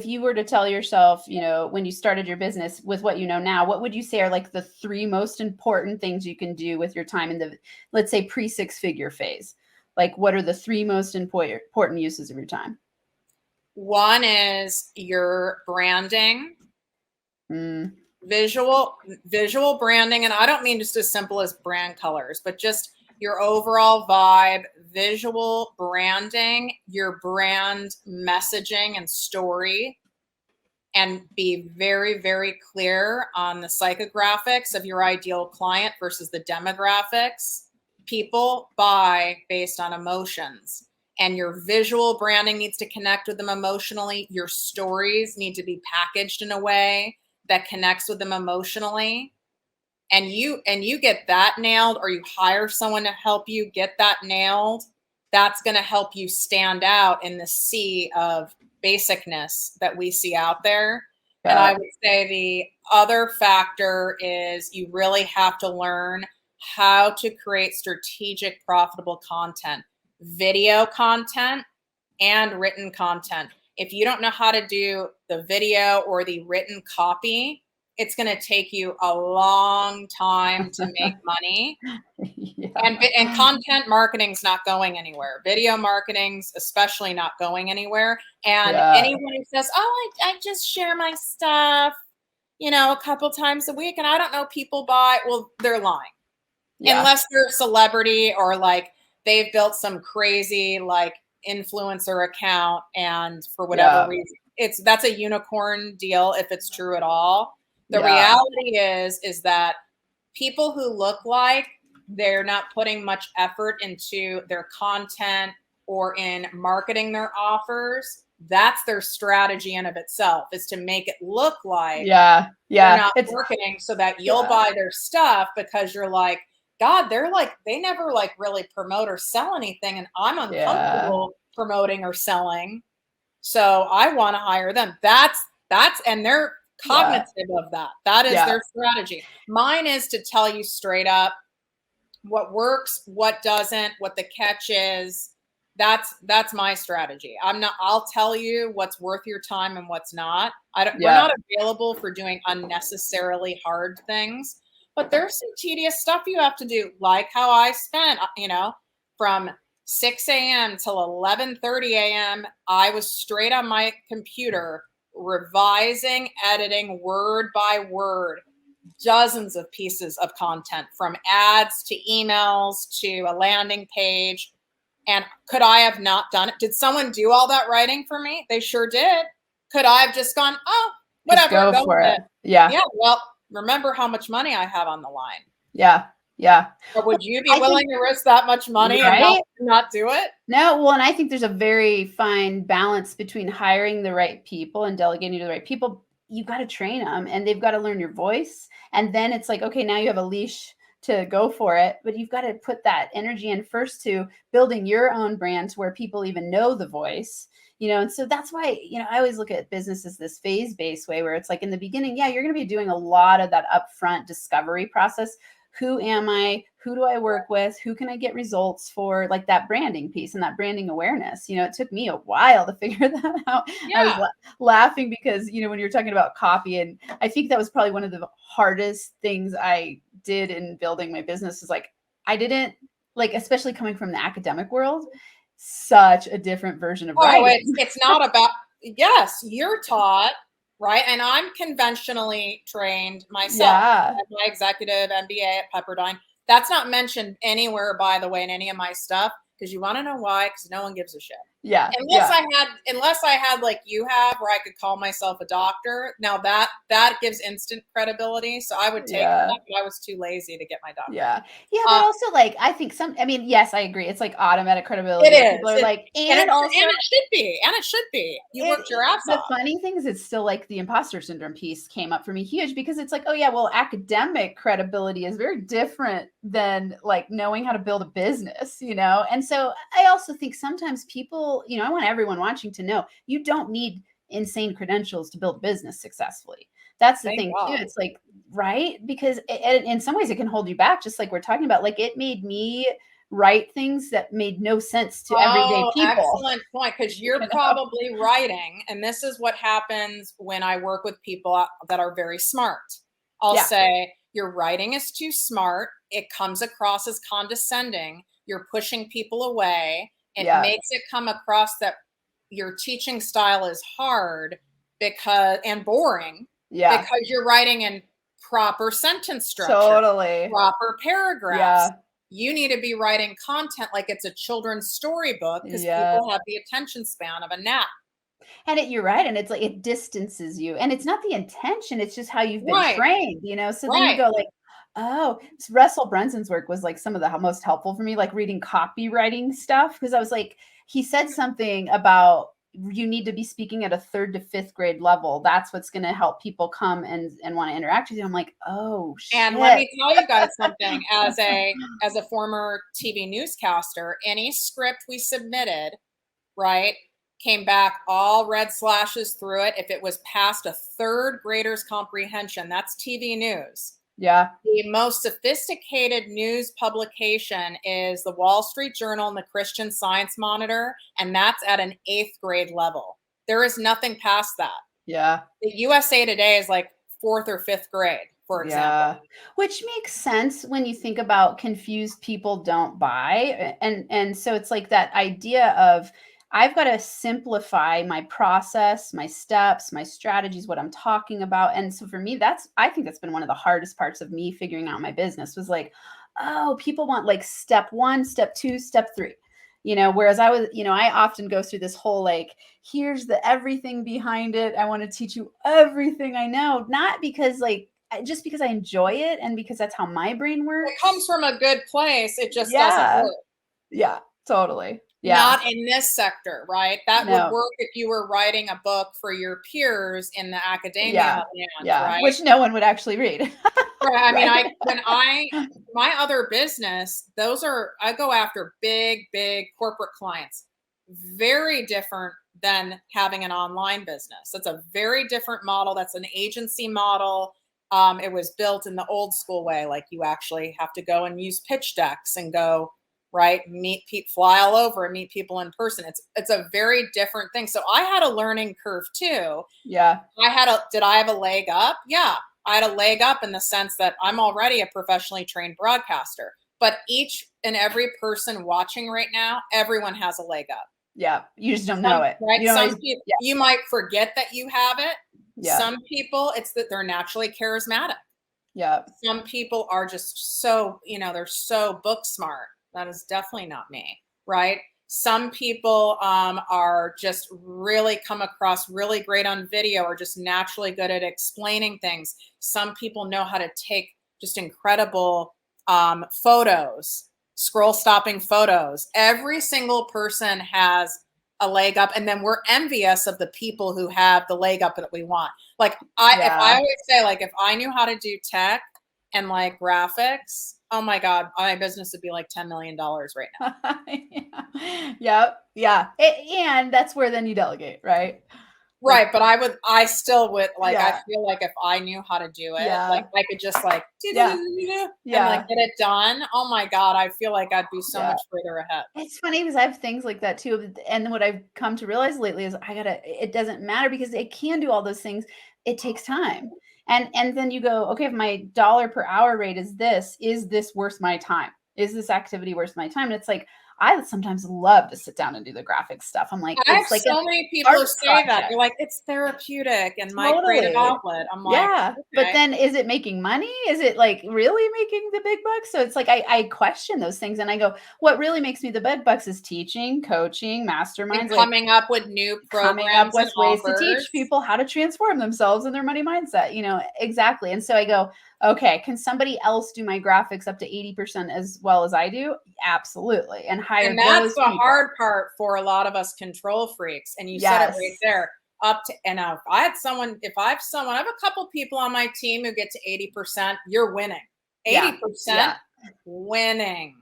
if you were to tell yourself, when you started your business with what you know now, what would you say are like the three most important things you can do with your time in the, let's say, pre-6-figure phase? Like, what are the three most important uses of your time? One is your branding, Mm. visual branding. And I don't mean just as simple as brand colors, but just your overall vibe, visual branding, your brand messaging and story, and be very, very clear on the psychographics of your ideal client versus the demographics. People buy based on emotions, and your visual branding needs to connect with them emotionally. Your stories need to be packaged in a way that connects with them emotionally. And you get that nailed, or you hire someone to help you get that nailed. That's going to help you stand out in the sea of basicness that we see out there. Yeah. And I would say the other factor is you really have to learn how to create strategic, profitable content, video content and written content. If you don't know how to do the video or the written copy, it's going to take you a long time to make money. Yeah. And content marketing's not going anywhere. Video marketing's especially not going anywhere. And anyone who says, oh, I just share my stuff, a couple times a week, and I don't know, people buy, well, they're lying. Yeah. Unless they're a celebrity or like they've built some crazy like influencer account, and for whatever reason, that's a unicorn deal if it's true at all. The reality is that people who look like they're not putting much effort into their content or in marketing their offers, that's their strategy in of itself, is to make it look like they're not marketing so that you'll buy their stuff, because you're like, God, they're like, they never like really promote or sell anything, and I'm uncomfortable promoting or selling, so I want to hire them. That's and they're cognitive of that. That is their strategy. Mine is to tell you straight up what works, what doesn't, what the catch is. That's my strategy. I'll tell you what's worth your time and what's not. We're not available for doing unnecessarily hard things, but there's some tedious stuff you have to do, like how I spent, from 6 a.m. till 11:30 a.m. I was straight on my computer, revising, editing word by word, dozens of pieces of content, from ads to emails to a landing page. And could I have not done it? Did someone do all that writing for me? They sure did. Could I have just gone, oh, whatever, go for it. Yeah. Well, remember how much money I have on the line. Yeah. But would you be willing to risk that much money and not do it? No. Well, and I think there's a very fine balance between hiring the right people and delegating to the right people. You got to train them, and they've got to learn your voice. And then it's like, okay, now you have a leash to go for it, but you've got to put that energy in first to building your own brand to where people even know the voice, and so that's why, I always look at business as this phase-based way, where it's like in the beginning, you're going to be doing a lot of that upfront discovery process. Who am I? Who do I work with? Who can I get results for? Like that branding piece and that branding awareness. It took me a while to figure that out. Yeah. I was laughing because, when you're talking about copy, and I think that was probably one of the hardest things I did in building my business, is like, I didn't like, especially coming from the academic world, such a different version of writing. It's not about, yes, you're taught, right? And I'm conventionally trained myself. I have my executive MBA at Pepperdine. That's not mentioned anywhere, by the way, in any of my stuff, because you want to know why? Because no one gives a shit. Yeah. Unless I had like you have, where I could call myself a doctor. Now that gives instant credibility. So I would take that, but I was too lazy to get my doctor. Yeah. But also, like, I think yes, I agree. It's like automatic credibility. It is. People are like, and it should be. You worked your ass off. The funny thing is, it's still like the imposter syndrome piece came up for me huge, because it's like, oh yeah, well, academic credibility is very different than like knowing how to build a business, And so I also think sometimes people, I want everyone watching to know, you don't need insane credentials to build a business successfully. That's the thing too. It's like, right? Because in some ways it can hold you back, just like we're talking about. Like, it made me write things that made no sense to everyday people. Excellent point, because you're probably writing, and this is what happens when I work with people that are very smart. I'll say, your writing is too smart. It comes across as condescending. You're pushing people away. It makes it come across that your teaching style is hard and boring because you're writing in proper sentence structure, proper paragraphs. You need to be writing content like it's a children's storybook, because people have the attention span of a gnat. And you're right. And it's like, it distances you. And it's not the intention. It's just how you've been trained, So then you go like, oh, Russell Brunson's work was like some of the most helpful for me, like reading copywriting stuff. Because I was like, he said something about, you need to be speaking at a 3rd to 5th grade level. That's what's going to help people come and want to interact with you. I'm like, oh, shit. And let me tell you guys something, as a former TV newscaster, any script we submitted, came back all red slashes through it. If it was past a 3rd grader's comprehension, that's TV news. Yeah. The most sophisticated news publication is the Wall Street Journal and the Christian Science Monitor, and that's at an 8th grade level. There is nothing past that. Yeah. The USA Today is like 4th or 5th grade, for example. Which makes sense when you think about confused people don't buy. And so it's like that idea of, I've got to simplify my process, my steps, my strategies, what I'm talking about. And so for me, I think that's been one of the hardest parts of me figuring out my business, was like, oh, people want like step 1, step 2, step 3, whereas I was, I often go through this whole, like, here's the everything behind it. I want to teach you everything I know, not because just because I enjoy it and because that's how my brain works. It comes from a good place. It just doesn't work. Yeah, totally. Yeah. Not in this sector, right? That would work if you were writing a book for your peers in the academia land, right? Which no one would actually read. Right. I mean, my other business, I go after big corporate clients. Very different than having an online business. That's a very different model. That's an agency model. It was built in the old school way. Like, you actually have to go and use pitch decks and go, fly all over and meet people in person. It's a very different thing. So I had a learning curve too. Yeah. Did I have a leg up? Yeah. I had a leg up in the sense that I'm already a professionally trained broadcaster, but each and every person watching right now, everyone has a leg up. Yeah. You just don't know it. Right. Some people, you might forget that you have it. Yeah. Some people, it's that they're naturally charismatic. Yeah. Some people are just so, they're so book smart. That is definitely not me, right? Some people are just really come across really great on video, or just naturally good at explaining things. Some people know how to take just incredible photos, scroll stopping photos. Every single person has a leg up, and then we're envious of the people who have the leg up that we want. Like if I always say, like, if I knew how to do tech and like graphics, oh my God, my business would be like $10 million right now. Yeah. And that's where then you delegate, right? Right. But I still would, like, I feel like if I knew how to do it, like I could just like, and like get it done. Oh my God, I feel like I'd be so much further ahead. It's funny because I have things like that too. And what I've come to realize lately is it doesn't matter, because it can do all those things. It takes time. And then you go, okay, if my $1 per hour rate is this worth my time? Is this activity worth my time? And it's like, I sometimes love to sit down and do the graphic stuff. I'm like, I have so many people who say that. They're like, it's therapeutic and my creative outlet. I'm like, okay. But then is it making money? Is it like really making the big bucks? So it's like, I question those things, and I go, what really makes me the big bucks is teaching, coaching, masterminds, and coming up with new programs, coming up with ways to teach people how to transform themselves and their money mindset, exactly. And so I go, okay, can somebody else do my graphics up to 80% as well as I do? Absolutely. And hire And that's those the people. hard part for a lot of us control freaks. And you said it right there. And if I have a couple people on my team who get to 80%, you're winning. 80% winning.